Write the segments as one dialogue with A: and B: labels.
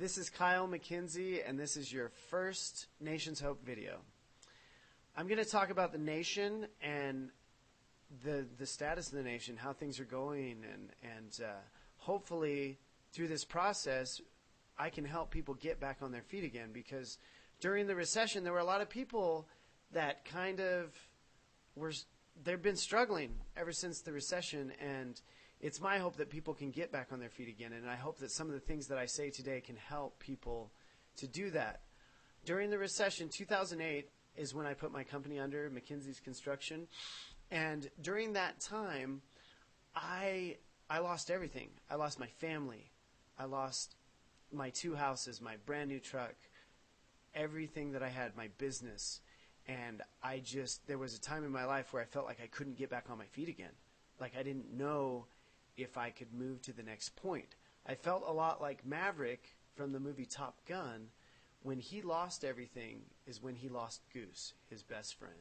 A: This is Kyle McKenzie, and this is your first Nation's Hope video. I'm going to talk about the nation and the status of the nation, how things are going, and hopefully through this process, I can help people get back on their feet again, because during the recession, there were a lot of people that kind of they've been struggling ever since the recession, and it's my hope that people can get back on their feet again, and I hope that some of the things that I say today can help people to do that. During the recession, 2008 is when I put my company under, McKenzie's Construction, and during that time, I lost everything. I lost my family. I lost my 2 houses, my brand new truck, everything that I had, my business. And there was a time in my life where I felt like I couldn't get back on my feet again. Like I didn't know if I could move to the next point. I felt a lot like Maverick from the movie Top Gun. When he lost everything is when he lost Goose, his best friend.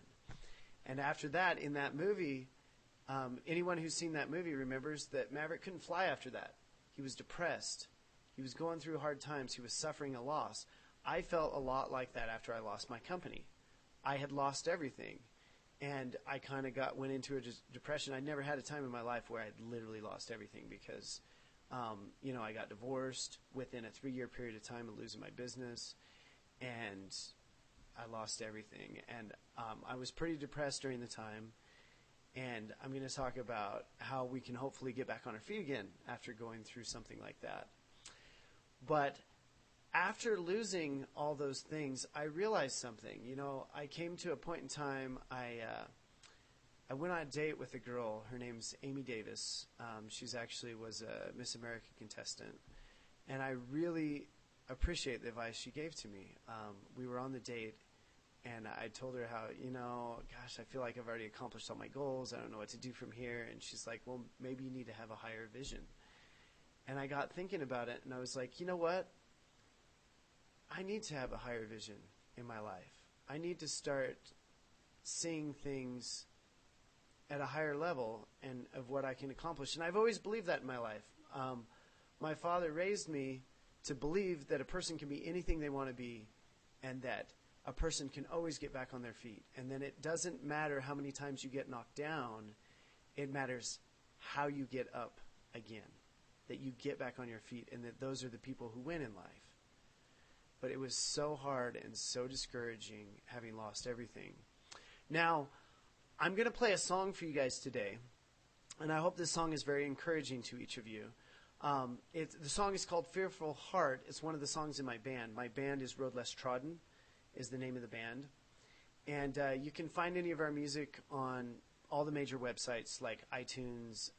A: And after that, in that movie, anyone who's seen that movie remembers that Maverick couldn't fly after that. He was depressed. He was going through hard times. He was suffering a loss. I felt a lot like that after I lost my company. I had lost everything, and I kind of went into a depression. I never had a time in my life where I had literally lost everything because, I got divorced within a 3-year period of time of losing my business, and I lost everything. And I was pretty depressed during the time, and I'm going to talk about how we can hopefully get back on our feet again after going through something like that. But after losing all those things, I realized something. I came to a point in time, I went on a date with a girl. Her name's Amy Davis. She's actually was a Miss America contestant. And I really appreciate the advice she gave to me. We were on the date, and I told her how, gosh, I feel like I've already accomplished all my goals. I don't know what to do from here. And she's like, well, maybe you need to have a higher vision. And I got thinking about it, and I was like, you know what? I need to have a higher vision in my life. I need to start seeing things at a higher level and of what I can accomplish. And I've always believed that in my life. My father raised me to believe that a person can be anything they want to be, and that a person can always get back on their feet. And then it doesn't matter how many times you get knocked down. It matters how you get up again, that you get back on your feet, and that those are the people who win in life. But it was so hard and so discouraging having lost everything. Now, I'm going to play a song for you guys today, and I hope this song is very encouraging to each of you. The song is called Fearful Heart. It's one of the songs in my band. My band is Road Less Trodden, is the name of the band. And you can find any of our music on all the major websites like iTunes,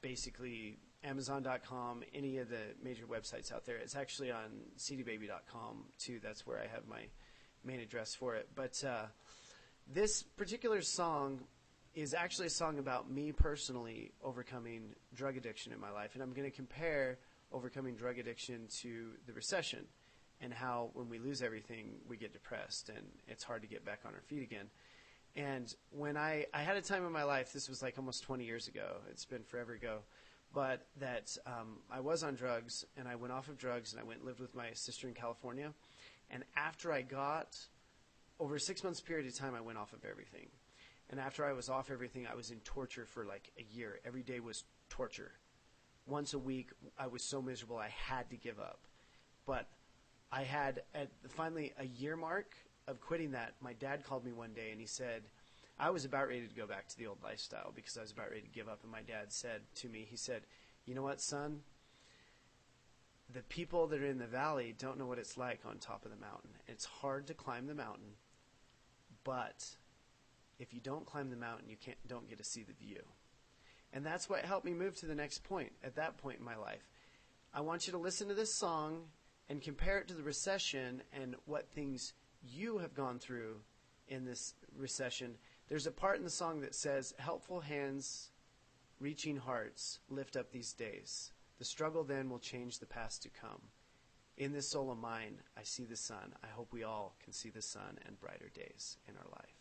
A: basically Amazon.com, any of the major websites out there. It's actually on cdbaby.com too. That's where I have my main address for it. But this particular song is actually a song about me personally overcoming drug addiction in my life. And I'm going to compare overcoming drug addiction to the recession and how when we lose everything, we get depressed and it's hard to get back on our feet again. And when I had a time in my life, this was like almost 20 years ago. It's been forever ago. But that I was on drugs, and I went off of drugs, and I went and lived with my sister in California. And after I over a 6 months period of time, I went off of everything. And after I was off everything, I was in torture for like a year. Every day was torture. Once a week, I was so miserable, I had to give up. But I had, at finally a year mark of quitting that, my dad called me one day, and he said, I was about ready to go back to the old lifestyle because I was about ready to give up. And my dad said to me, he said, you know what, son? The people that are in the valley don't know what it's like on top of the mountain. It's hard to climb the mountain, but if you don't climb the mountain, you don't get to see the view. And that's what helped me move to the next point at that point in my life. I want you to listen to this song and compare it to the recession and what things you have gone through in this recession. There's a part in the song that says, helpful hands, reaching hearts, lift up these days. The struggle then will change the past to come. In this soul of mine, I see the sun. I hope we all can see the sun and brighter days in our life.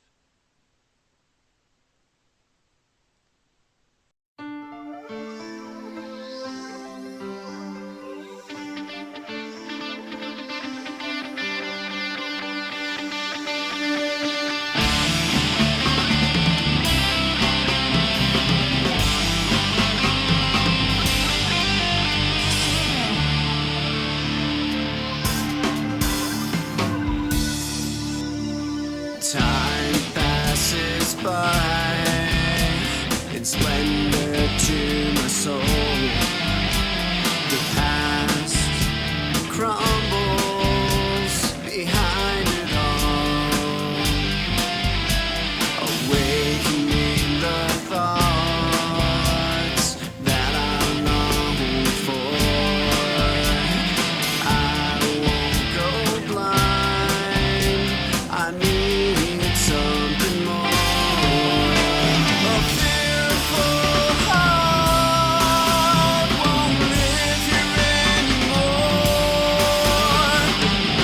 A: splendor to my soul. The past crumbles behind it all, awakening the thoughts that I long for. I won't go blind, I need something more. A fearful heart won't live here anymore.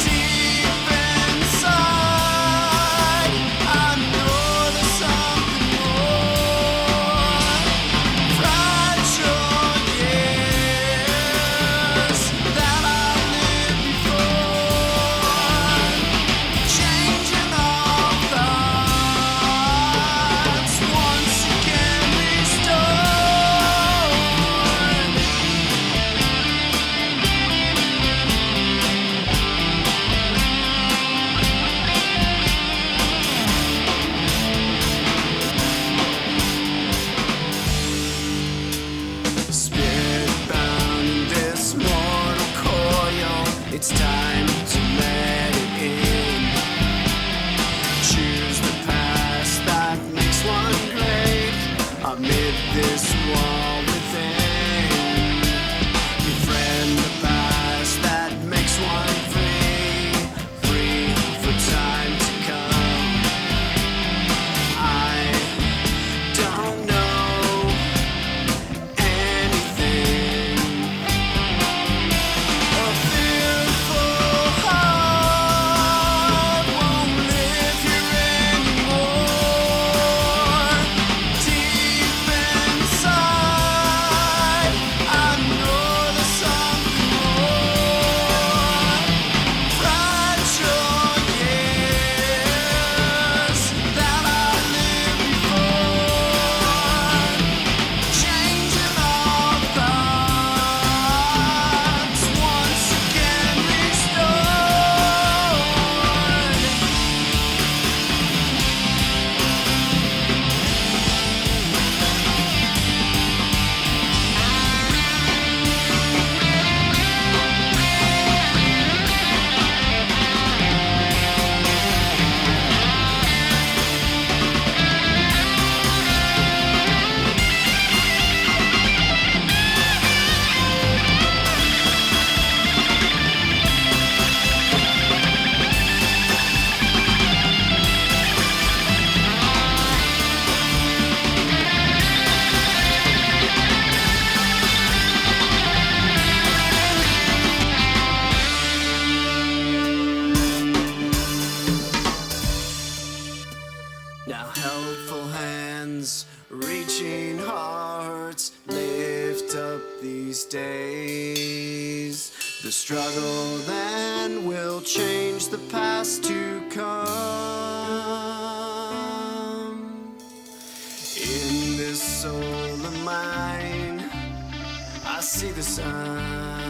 A: Deep inside, I know there's something more. Fragile years that I lived before, changing all thoughts once again restored. Spirit bound in this mortal coil, it's time to let it in. Choose the past that makes one great amid this wall within. Befriend the past that makes one free, free for time to come. I don't know anything. A fearful heart won't live here anymore. Deep inside, I know there's something more. Fragile years that I lived before, changing all thoughts once again restored. Now helpful hands, reaching hearts, lift up these days. The struggle then will change the past to come. In this soul of mine, I see the sun.